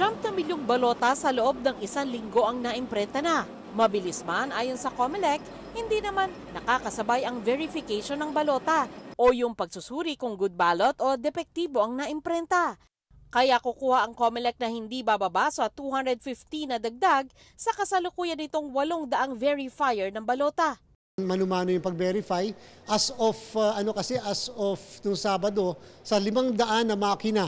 na milyong balota sa loob ng 1 linggo ang naimprenta na. Mabilis man ayon sa COMELEC, hindi naman nakakasabay ang verification ng balota o yung pagsusuri kung good ballot o depektibo ang naimprenta. Kaya kukuha ang COMELEC na hindi bababa sa 250 na dagdag sa kasalukuyan nitong 800 verifier ng balota. Manumano yung pag-verify as of nung Sabado sa 500 na makina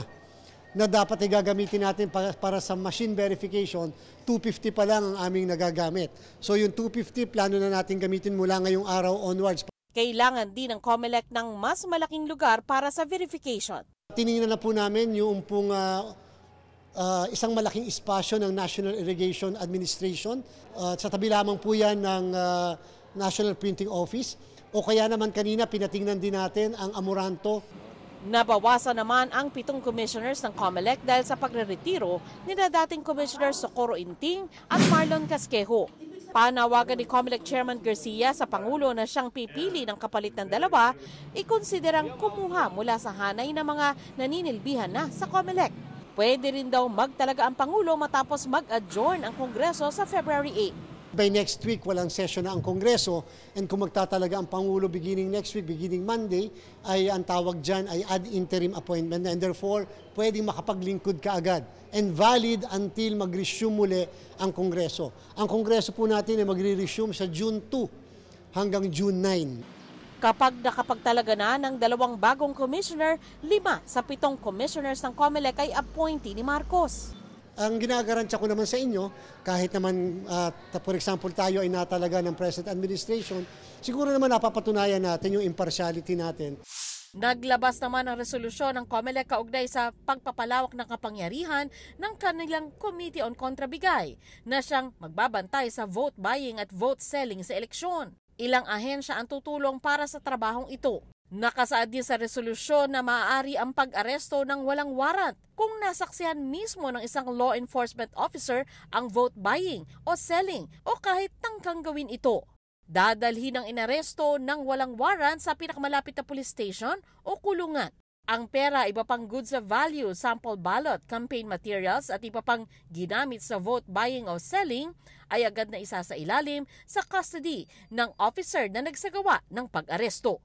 na dapat ay gagamitin natin para sa machine verification, 250 pa lang ang aming nagagamit. So yung 250 plano na natin gamitin mula ngayong araw onwards. Kailangan din ng COMELEC ng mas malaking lugar para sa verification. Tiningnan na po namin yung isang malaking espasyo ng National Irrigation Administration. Sa tabi lamang po yan ng National Printing Office. O kaya naman kanina pinatingnan din natin ang Amoranto. Nabawasan naman ang 7 commissioners ng COMELEC dahil sa pagreretiro ni dating Commissioner Socorro Inting at Marlon Casquejo. Panawagan ni COMELEC Chairman Garcia sa Pangulo na siyang pipili ng kapalit ng dalawa, ikonsiderang kumuha mula sa hanay ng mga naninilbihan na sa COMELEC. Pwede rin daw magtalaga ang Pangulo matapos mag-adjourn ang Kongreso sa February 8. By next week, walang session na ang Kongreso, and kung magtatalaga ang Pangulo beginning next week, beginning Monday, ay ang tawag dyan ay ad interim appointment, and therefore pwedeng makapaglingkod ka agad and valid until mag-resume muli ang Kongreso. Ang Kongreso po natin ay magre-resume sa June 2 hanggang June 9. Kapag nakapagtalaga na ng 2 bagong commissioner, 5 sa 7 commissioners ng COMELEC ay appointee ni Marcos. Ang ginagarantiya ko naman sa inyo, kahit naman, for example, tayo ay natalaga ng present administration, siguro naman napapatunayan natin yung impartiality natin. Naglabas naman ang resolusyon ng COMELEC kaugnay sa pagpapalawak ng kapangyarihan ng kanilang Committee on Kontrabigay na siyang magbabantay sa vote buying at vote selling sa eleksyon. Ilang ahensya ang tutulong para sa trabahong ito. Nakasaad din sa resolusyon na maaari ang pag-aresto ng walang warrant kung nasaksihan mismo ng isang law enforcement officer ang vote buying o selling o kahit tangkang gawin ito. Dadalhin ang inaresto ng walang warrant sa pinakamalapit na police station o kulungan. Ang pera, iba pang goods of value, sample ballot, campaign materials at iba pang ginamit sa vote buying o selling ay agad na isasailalim sa custody ng officer na nagsagawa ng pag-aresto.